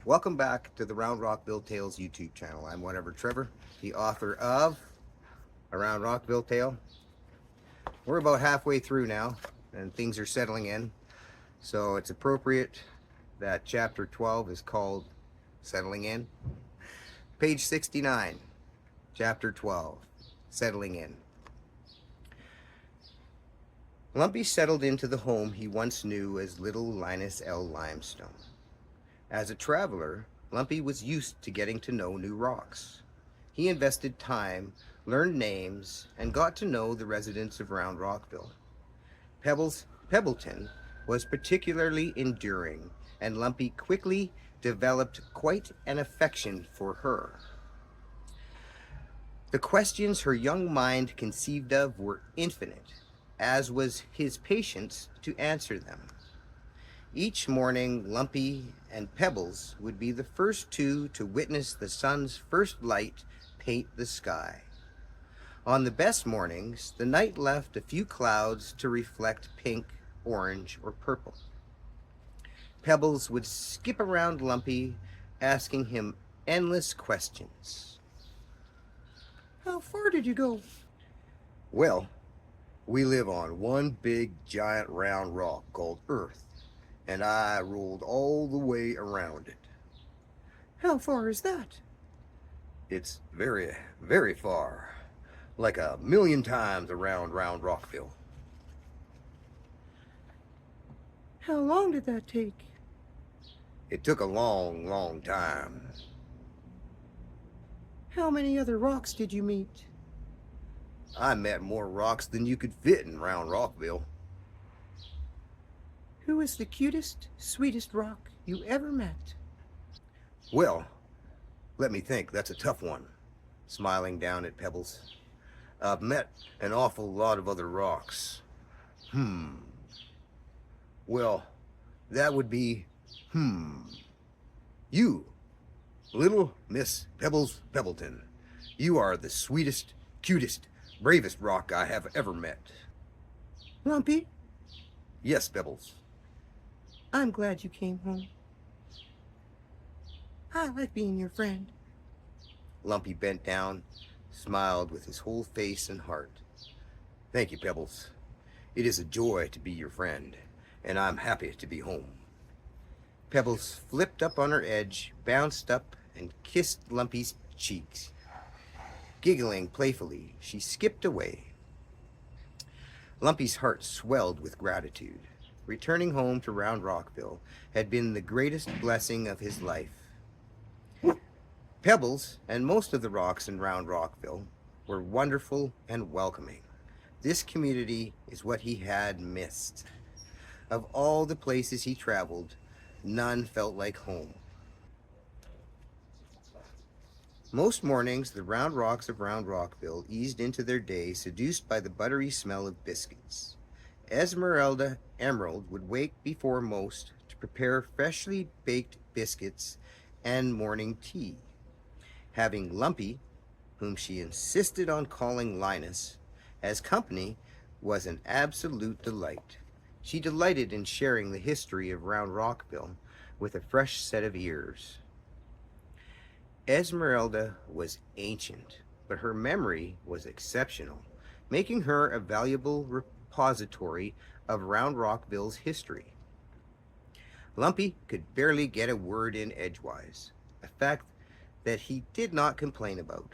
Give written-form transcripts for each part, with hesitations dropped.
Welcome back to the Roundrockville Tales YouTube channel. I'm whatever Trevor, the author of A Roundrockville Tale. We're about halfway through now, and things are settling in, so it's appropriate that chapter 12 is called Settling In. Page 69, chapter 12, Settling In. Lumpy settled into the home he once knew as little Linus L. Limestone. As a traveler, Lumpy was used to getting to know new rocks. He invested time, learned names, and got to know the residents of Roundrockville. Pebbles Pebbleton was particularly enduring, and Lumpy quickly developed quite an affection for her. The questions her young mind conceived of were infinite, as was his patience to answer them. Each morning, Lumpy and Pebbles would be the first two to witness the sun's first light paint the sky. On the best mornings, the night left a few clouds to reflect pink, orange, or purple. Pebbles would skip around Lumpy, asking him endless questions. How far did you go? Well, we live on one big giant round rock called Earth, and I rolled all the way around it. How far is that? It's very, very far, like 1,000,000 times around Roundrockville. How long did that take? It took a long, long time. How many other rocks did you meet? I met more rocks than you could fit in Roundrockville. Who is the cutest, sweetest rock you ever met? Well, let me think, that's a tough one. Smiling down at Pebbles. I've met an awful lot of other rocks. Well, that would be, you, little Miss Pebbles Pebbleton. You are the sweetest, cutest, bravest rock I have ever met. Lumpy, Yes, Pebbles. I'm glad you came home. I like being your friend. Lumpy bent down, smiled with his whole face and heart. Thank you, Pebbles. It is a joy to be your friend, and I'm happy to be home. Pebbles flipped up on her edge, bounced up, and kissed Lumpy's cheeks. Giggling playfully, she skipped away. Lumpy's heart swelled with gratitude. Returning home to Roundrockville had been the greatest blessing of his life. Pebbles and most of the rocks in Roundrockville were wonderful and welcoming. This community is what he had missed. Of all the places he traveled, none felt like home. Most mornings, the round rocks of Roundrockville eased into their day, seduced by the buttery smell of biscuits. Esmeralda Emerald would wake before most to prepare freshly baked biscuits and morning tea. Having Lumpy, whom she insisted on calling Linus, as company was an absolute delight. She delighted in sharing the history of Roundrockville with a fresh set of ears. Esmeralda was ancient, but her memory was exceptional, making her a valuable repository of Roundrockville's history. Lumpy could barely get a word in edgewise, a fact that he did not complain about.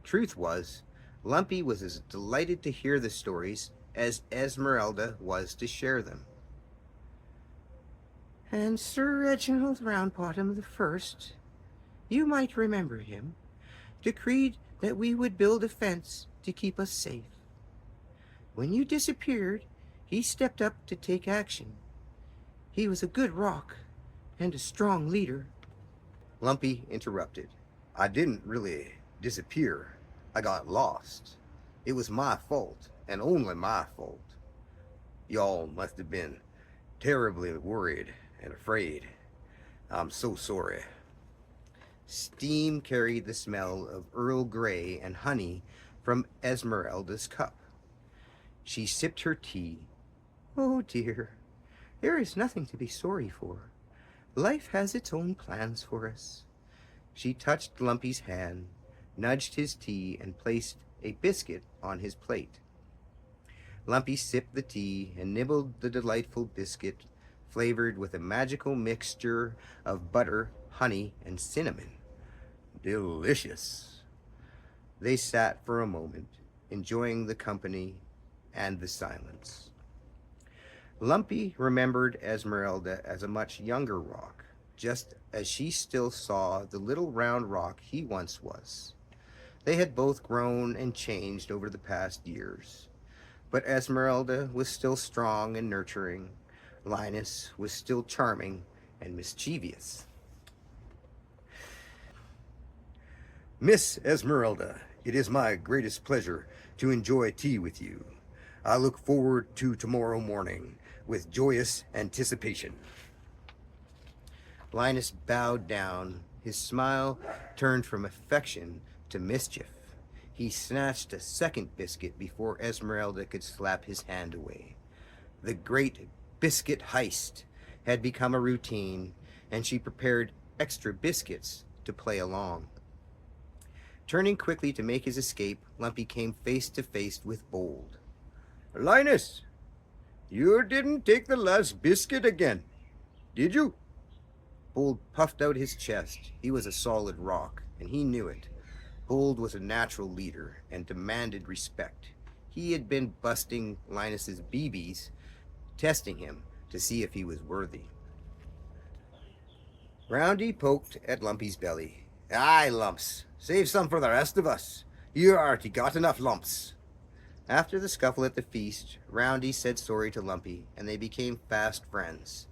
Truth was, Lumpy was as delighted to hear the stories as Esmeralda was to share them. And Sir Reginald Roundbottom the First, you might remember him, decreed that we would build a fence to keep us safe. When you disappeared, he stepped up to take action. He was a good rock and a strong leader. Lumpy interrupted. I didn't really disappear. I got lost. It was my fault, and only my fault. Y'all must have been terribly worried and afraid. I'm so sorry. Steam carried the smell of Earl Grey and honey from Esmeralda's cup. She sipped her tea. Oh dear, there is nothing to be sorry for. Life has its own plans for us. She touched Lumpy's hand, nudged his tea, and placed a biscuit on his plate. Lumpy sipped the tea and nibbled the delightful biscuit, flavored with a magical mixture of butter, honey, and cinnamon. Delicious. They sat for a moment, enjoying the company and the silence. Lumpy remembered Esmeralda as a much younger rock, just as she still saw the little round rock he once was. They had both grown and changed over the past years, but Esmeralda was still strong and nurturing. Linus was still charming and mischievous. Miss Esmeralda, it is my greatest pleasure to enjoy tea with you. I look forward to tomorrow morning with joyous anticipation. Linus bowed down. His smile turned from affection to mischief. He snatched a second biscuit before Esmeralda could slap his hand away. The great biscuit heist had become a routine, and she prepared extra biscuits to play along. Turning quickly to make his escape, Lumpy came face to face with Bold. Linus, you didn't take the last biscuit again, did you? Bold puffed out his chest. He was a solid rock, and he knew it. Bold was a natural leader and demanded respect. He had been busting Linus's BBs, testing him to see if he was worthy. Roundy poked at Lumpy's belly. Aye, Lumps. Save some for the rest of us. You already got enough lumps. After the scuffle at the feast, Roundy said sorry to Lumpy, and they became fast friends.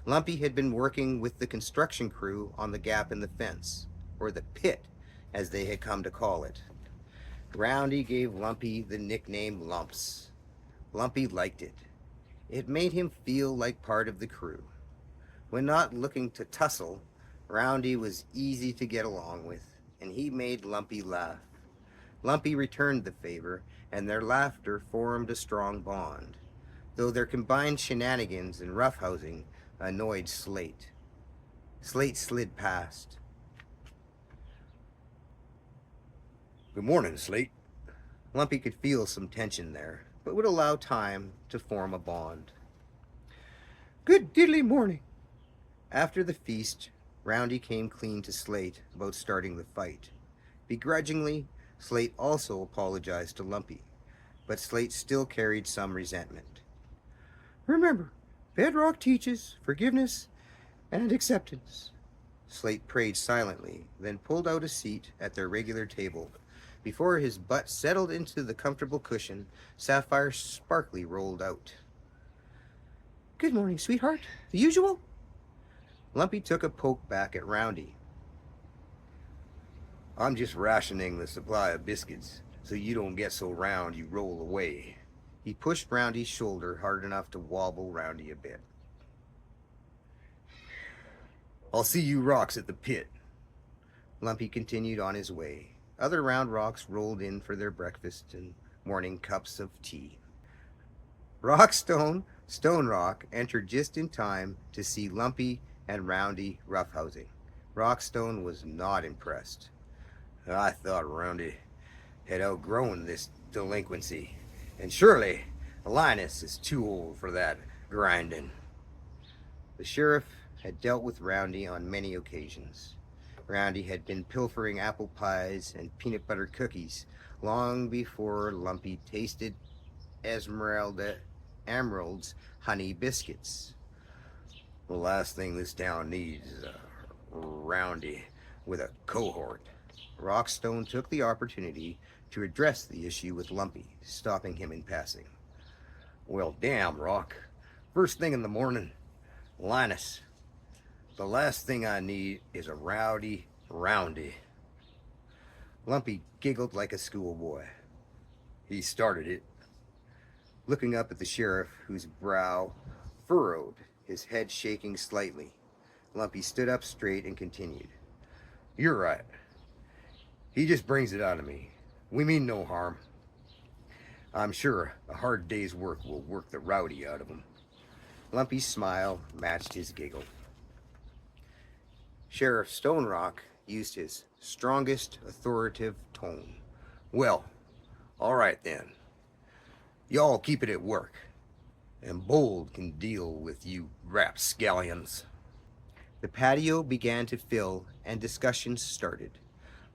Lumpy had been working with the construction crew on the gap in the fence, or the pit, as they had come to call it. Roundy gave Lumpy the nickname Lumps. Lumpy liked it. It made him feel like part of the crew. When not looking to tussle, Roundy was easy to get along with, and he made Lumpy laugh. Lumpy returned the favor, and their laughter formed a strong bond, though their combined shenanigans and roughhousing annoyed Slate. Slate slid past. Good morning, Slate. Lumpy could feel some tension there, but would allow time to form a bond. Good diddly morning. After the feast, Roundy came clean to Slate about starting the fight. Begrudgingly, Slate also apologized to Lumpy, but Slate still carried some resentment. Remember, Bedrock teaches forgiveness and acceptance. Slate prayed silently, then pulled out a seat at their regular table. Before his butt settled into the comfortable cushion, Sapphire Sparkly rolled out. Good morning, sweetheart. The usual? Lumpy took a poke back at Roundy. I'm just rationing the supply of biscuits, so you don't get so round you roll away. He pushed Roundy's shoulder hard enough to wobble Roundy a bit. I'll see you rocks at the pit. Lumpy continued on his way. Other round rocks rolled in for their breakfast and morning cups of tea. Rockstone, Stone Rock, entered just in time to see Lumpy and Roundy roughhousing. Rockstone was not impressed. I thought Roundy had outgrown this delinquency, and surely Linus is too old for that grinding. The sheriff had dealt with Roundy on many occasions. Roundy had been pilfering apple pies and peanut butter cookies long before Lumpy tasted Emerald's honey biscuits. The last thing this town needs is a Roundy with a cohort. Rockstone took the opportunity to address the issue with Lumpy, stopping him in passing. Well, damn, Rock. First thing in the morning, Linus. The last thing I need is a rowdy Roundy. Lumpy giggled like a schoolboy. He started it. Looking up at the sheriff, whose brow furrowed, his head shaking slightly, Lumpy stood up straight and continued. You're right. He just brings it out of me. We mean no harm. I'm sure a hard day's work will work the rowdy out of him. Lumpy's smile matched his giggle. Sheriff Stonerock used his strongest authoritative tone. Well, all right then. Y'all keep it at work, and Bold can deal with you rapscallions. The patio began to fill, and discussions started.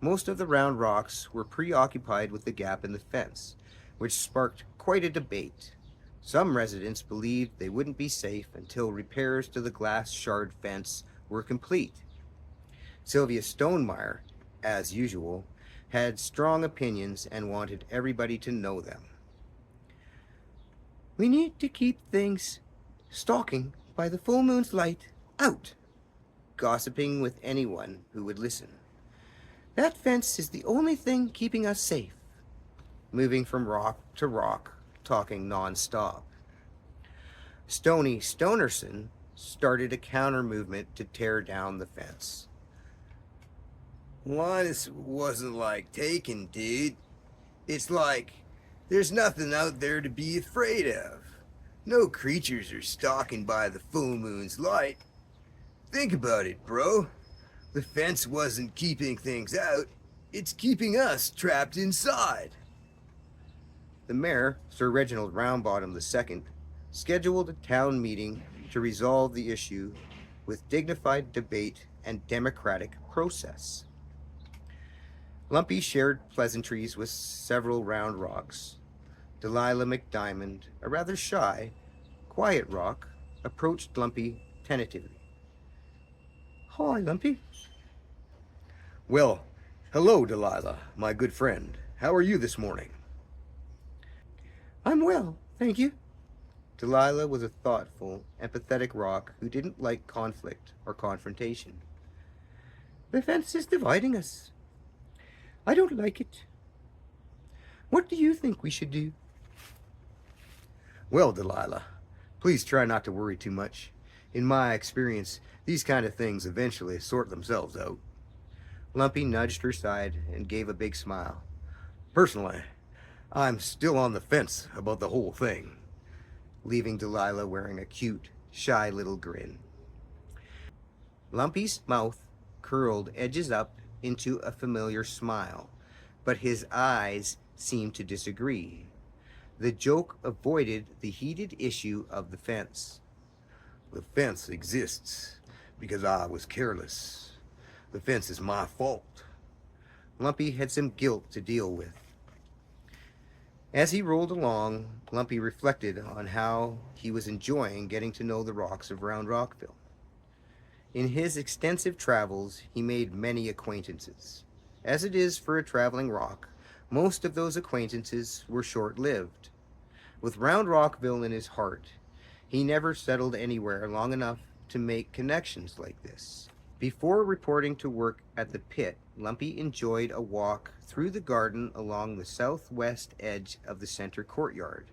Most of the Round Rocks were preoccupied with the gap in the fence, which sparked quite a debate. Some residents believed they wouldn't be safe until repairs to the glass shard fence were complete. Sylvia Stonemeyer, as usual, had strong opinions and wanted everybody to know them. We need to keep things stalking by the full moon's light out, Gossiping with anyone who would listen. that fence is the only thing keeping us safe. Moving from rock to rock, talking non-stop. Stony Stonerson started a counter movement to tear down the fence. Linus wasn't like taken, dude. It's like there's nothing out there to be afraid of. No creatures are stalking by the full moon's light. Think about it, bro. The fence wasn't keeping things out. It's keeping us trapped inside. The mayor, Sir Reginald Roundbottom II, scheduled a town meeting to resolve the issue with dignified debate and democratic process. Lumpy shared pleasantries with several Round Rocks. Delilah McDiamond, a rather shy, quiet rock, approached Lumpy tentatively. Hi, Lumpy. Well, hello, Delilah, my good friend. How are you this morning? I'm well, thank you. Delilah was a thoughtful, empathetic rock who didn't like conflict or confrontation. The fence is dividing us. I don't like it. What do you think we should do? Well, Delilah, please try not to worry too much. In my experience, these kind of things eventually sort themselves out. Lumpy nudged her side and gave a big smile. Personally, I'm still on the fence about the whole thing, leaving Delilah wearing a cute, shy little grin. Lumpy's mouth curled edges up into a familiar smile, but his eyes seemed to disagree. The joke avoided the heated issue of the fence. The fence exists because I was careless. The fence is my fault. Lumpy had some guilt to deal with. As he rolled along, Lumpy reflected on how he was enjoying getting to know the rocks of Roundrockville. In his extensive travels, he made many acquaintances. As it is for a traveling rock, most of those acquaintances were short-lived. With Roundrockville in his heart, he never settled anywhere long enough to make connections like this. Before reporting to work at the pit, Lumpy enjoyed a walk through the garden along the southwest edge of the center courtyard.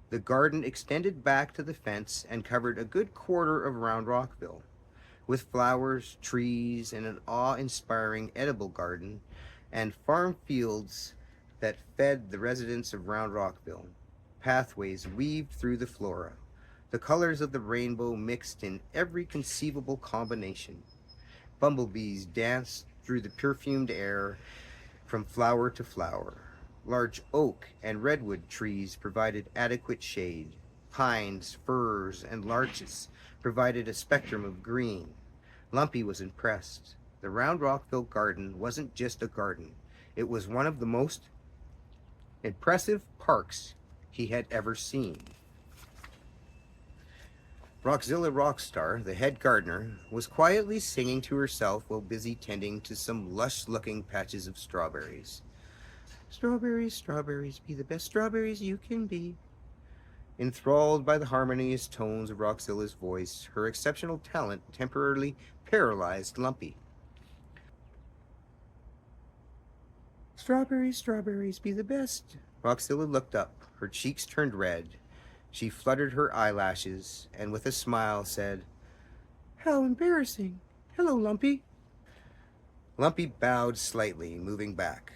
The garden extended back to the fence and covered a good quarter of Roundrockville, with flowers, trees, and an awe-inspiring edible garden, and farm fields that fed the residents of Roundrockville. Pathways weaved through the flora, the colors of the rainbow mixed in every conceivable combination. Bumblebees danced through the perfumed air from flower to flower. Large oak and redwood trees provided adequate shade. Pines, firs, and larches provided a spectrum of green. Lumpy was impressed. The Roundrockville garden wasn't just a garden. It was one of the most impressive parks he had ever seen. Rockzilla Rockstar, the head gardener, was quietly singing to herself while busy tending to some lush-looking patches of strawberries. Strawberries, strawberries, be the best strawberries you can be. Enthralled by the harmonious tones of Rockzilla's voice, her exceptional talent temporarily paralyzed Lumpy. Strawberries, strawberries, be the best. Rockzilla looked up, her cheeks turned red. She fluttered her eyelashes and with a smile said, How embarrassing. Hello, Lumpy. Lumpy bowed slightly, moving back.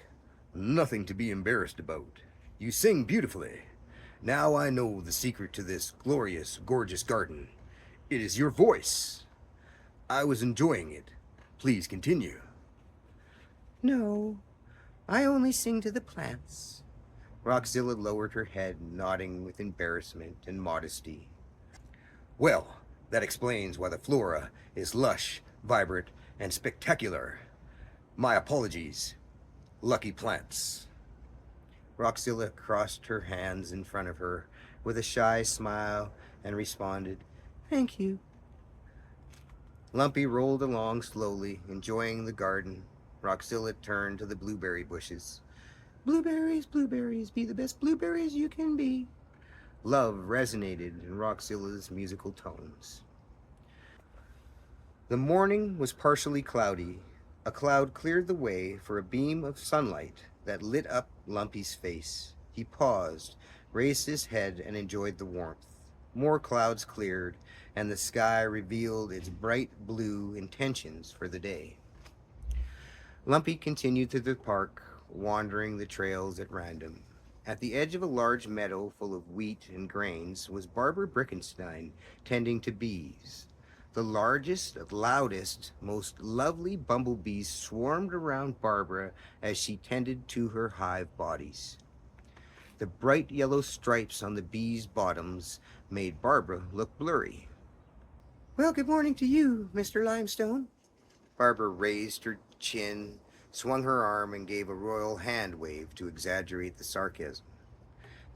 Nothing to be embarrassed about. You sing beautifully. Now I know the secret to this glorious, gorgeous garden. It is your voice. I was enjoying it. Please continue. No, I only sing to the plants. Rockzilla lowered her head, nodding with embarrassment and modesty. Well, that explains why the flora is lush, vibrant, and spectacular. My apologies, lucky plants. Rockzilla crossed her hands in front of her with a shy smile and responded, "Thank you." Lumpy rolled along slowly, enjoying the garden. Rockzilla turned to the blueberry bushes. "Blueberries, blueberries, be the best blueberries you can be." Love resonated in Rockzilla's musical tones. The morning was partially cloudy. A cloud cleared the way for a beam of sunlight that lit up Lumpy's face. He paused, raised his head, and enjoyed the warmth. More clouds cleared, and the sky revealed its bright blue intentions for the day. Lumpy continued through the park, wandering the trails at random. At the edge of a large meadow full of wheat and grains was Barbara Brickenstein tending to bees. The largest, loudest, most lovely bumblebees swarmed around Barbara as she tended to her hive bodies. The bright yellow stripes on the bees' bottoms made Barbara look blurry. "Well, good morning to you, Mr. Limestone." Barbara raised her chin, swung her arm, and gave a royal hand wave to exaggerate the sarcasm.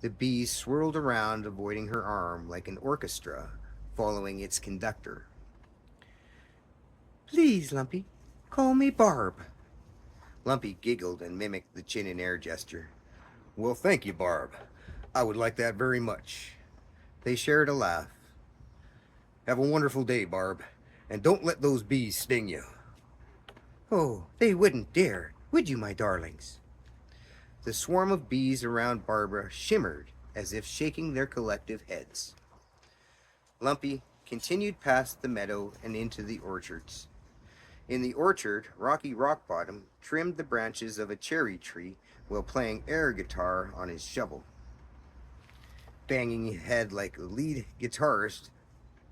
The bees swirled around, avoiding her arm like an orchestra following its conductor. "Please, Lumpy, call me Barb." Lumpy giggled and mimicked the chin and air gesture. Well, thank you, Barb. I would like that very much. They shared a laugh. Have a wonderful day, Barb, and don't let those bees sting you. "Oh, they wouldn't dare, would you, my darlings?" The swarm of bees around Barbara shimmered as if shaking their collective heads. Lumpy continued past the meadow and into the orchards. In the orchard, Rocky Rockbottom trimmed the branches of a cherry tree while playing air guitar on his shovel, banging his head like the lead guitarist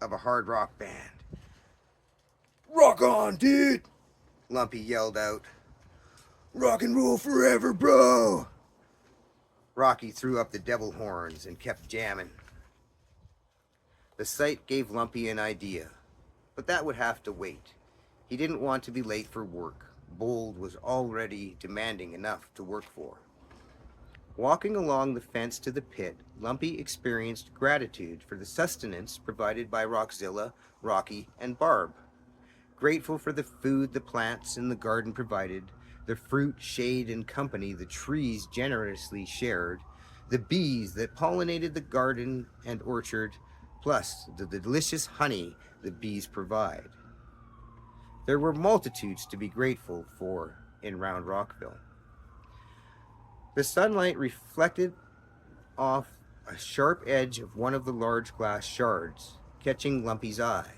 of a hard rock band. Rock on, dude! Lumpy yelled out. Rock and roll forever, bro! Rocky threw up the devil horns and kept jamming. The sight gave Lumpy an idea, but that would have to wait. He didn't want to be late for work. Bold was already demanding enough to work for. Walking along the fence to the pit, Lumpy experienced gratitude for the sustenance provided by Rockzilla, Rocky, and Barb. Grateful for the food the plants in the garden provided, the fruit, shade, and company the trees generously shared, the bees that pollinated the garden and orchard, plus the delicious honey the bees provide. There were multitudes to be grateful for in Roundrockville. The sunlight reflected off a sharp edge of one of the large glass shards, catching Lumpy's eye.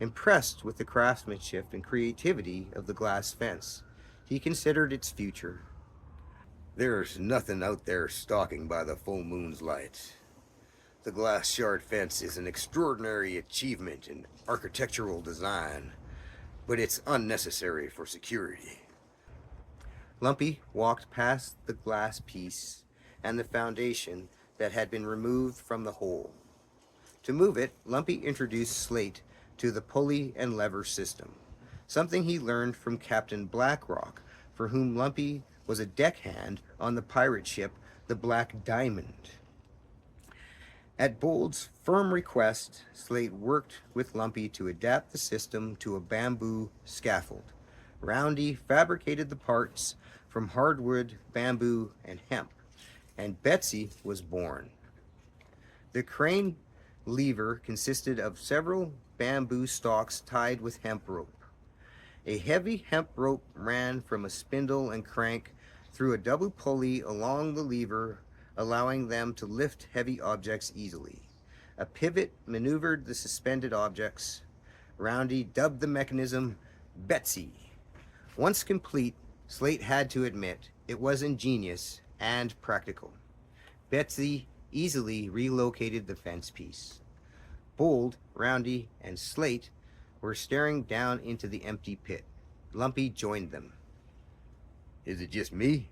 Impressed with the craftsmanship and creativity of the glass fence, he considered its future. There's nothing out there stalking by the full moon's light. The glass shard fence is an extraordinary achievement in architectural design, but it's unnecessary for security. Lumpy walked past the glass piece and the foundation that had been removed from the hole. To move it, Lumpy introduced Slate to the pulley and lever system, something he learned from Captain Blackrock, for whom Lumpy was a deckhand on the pirate ship, the Black Diamond. At Bold's firm request, Slate worked with Lumpy to adapt the system to a bamboo scaffold. Roundy fabricated the parts from hardwood, bamboo, and hemp, and Betsy was born. The crane lever consisted of several bamboo stalks tied with hemp rope. A heavy hemp rope ran from a spindle and crank through a double pulley along the lever, allowing them to lift heavy objects easily. A pivot maneuvered the suspended objects. Roundy dubbed the mechanism Betsy. Once complete, Slate had to admit it was ingenious and practical. Betsy easily relocated the fence piece. Bold, Roundy, and Slate were staring down into the empty pit. Lumpy joined them. Is it just me?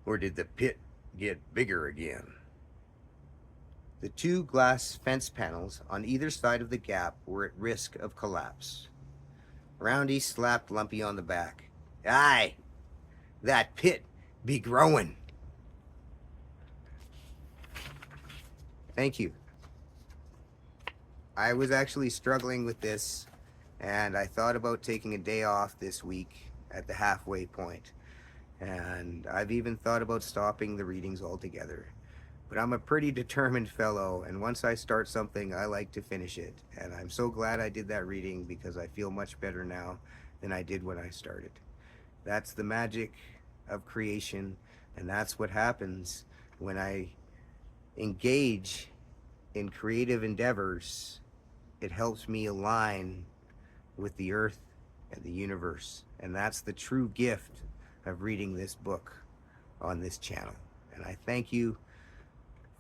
Or did the pit get bigger again? The two glass fence panels on either side of the gap were at risk of collapse. Roundy slapped Lumpy on the back. Aye, that pit be growing. Thank you. I was actually struggling with this, and I thought about taking a day off this week at the halfway point. And I've even thought about stopping the readings altogether. But I'm a pretty determined fellow, and once I start something, I like to finish it. And I'm so glad I did that reading because I feel much better now than I did when I started. That's the magic of creation, and that's what happens when I engage in creative endeavors. It helps me align with the earth and the universe, and that's the true gift of reading this book on this channel. And I thank you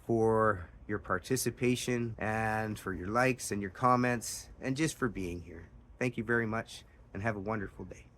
for your participation and for your likes and your comments and just for being here. Thank you very much, and have a wonderful day.